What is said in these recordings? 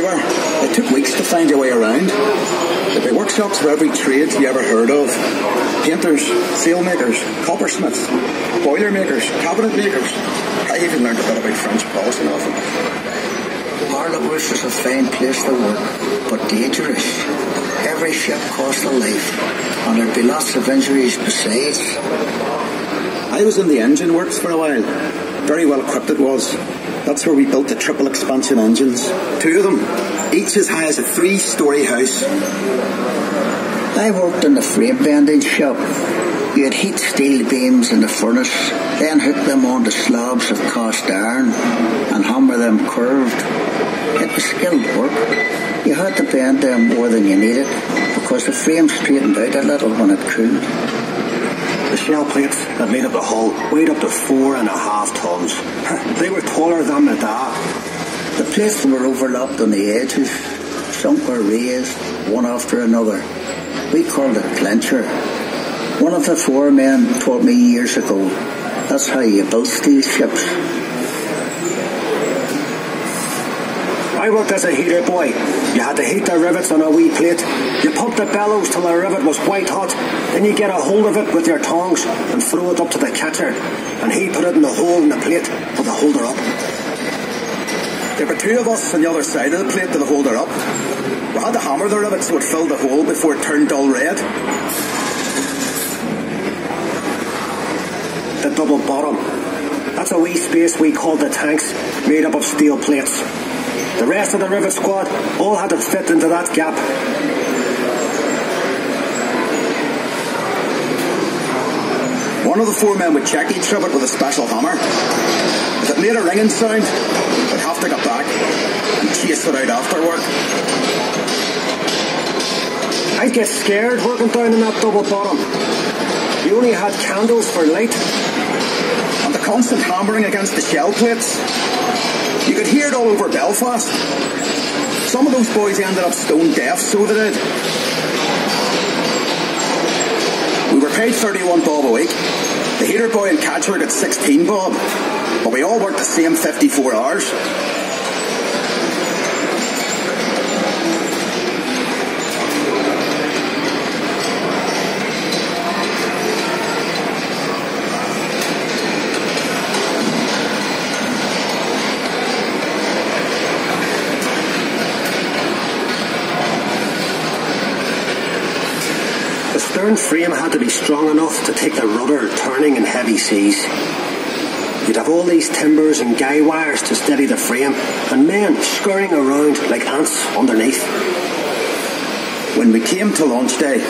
everywhere. It took weeks to find your way around. There'd be workshops for every trade you ever heard of. Painters, sailmakers, coppersmiths, boiler makers, cabinet makers. I even learned a bit about French polishing off them. Harlowers is a fine place to work, but dangerous. Every ship costs a life, and there'd be lots of injuries besides. I was in the engine works for a while. Very well equipped it was. That's where we built the triple expansion engines. 2 of them, each as high as a 3-story house. I worked in the frame bending shop. You'd heat steel beams in the furnace, then hook them onto slabs of cast iron and hammer them curved. It was skilled work. You had to bend them more than you needed because the frame straightened out a little when it cooled. The shell plates that made up the hull weighed up to 4.5 tons. They were taller than the da. The plates were overlapped on the edges. Some were raised, one after another. We called it clincher. One of the foremen taught me years ago. That's how you built steel ships. I worked as a heater boy. You had to heat the rivets on a wee plate. You pumped the bellows till the rivet was white hot. Then you get a hold of it with your tongs and throw it up to the catcher. And he put it in the hole in the plate for the holder up. There were 2 of us on the other side of the plate to the holder up. We had to hammer the rivet so it filled the hole before it turned dull red. The double bottom. That's a wee space we called the tanks, made up of steel plates. The rest of the rivet squad all had to fit into that gap. One of the foremen would check each rivet with a special hammer. If it made a ringing sound, we'd have to get back and chase it out after work. I'd get scared working down in that double bottom. You only had candles for light. And the constant hammering against the shell plates. You could hear it all over Belfast. Some of those boys ended up stone deaf, so they did. We were paid 31 bob a week. The heater boy and catcher got 16 bob. But we all worked the same 54 hours. The stern frame had to be strong enough to take the rudder turning in heavy seas. You'd have all these timbers and guy wires to steady the frame, and men scurrying around like ants underneath. When we came to launch day,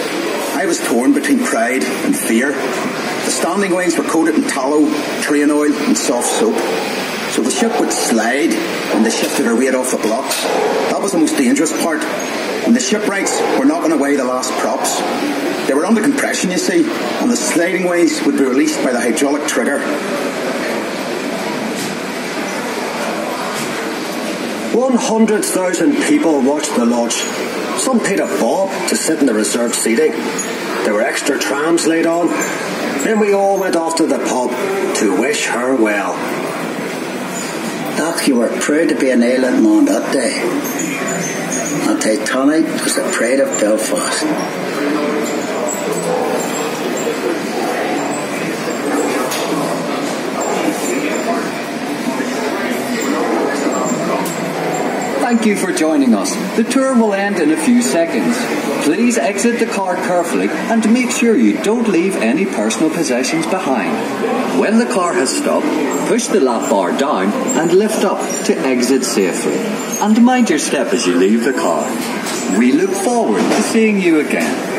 I was torn between pride and fear. The standing wings were coated in tallow, train oil and soft soap. So the ship would slide when they shifted her weight off the blocks. That was the most dangerous part. And the shipwrights were knocking away the last props. They were under compression, you see, and the sliding wings would be released by the hydraulic trigger. 100,000 people watched the launch. Some paid a bob to sit in the reserved seating. There were extra trams laid on. Then we all went off to the pub to wish her well. Doc, you were proud to be an island man that day. And Titanic was the pride of Belfast. Thank you for joining us. The tour will end in a few seconds. Please exit the car carefully and make sure you don't leave any personal possessions behind. When the car has stopped, push the lap bar down and lift up to exit safely. And mind your step as you leave the car. We look forward to seeing you again.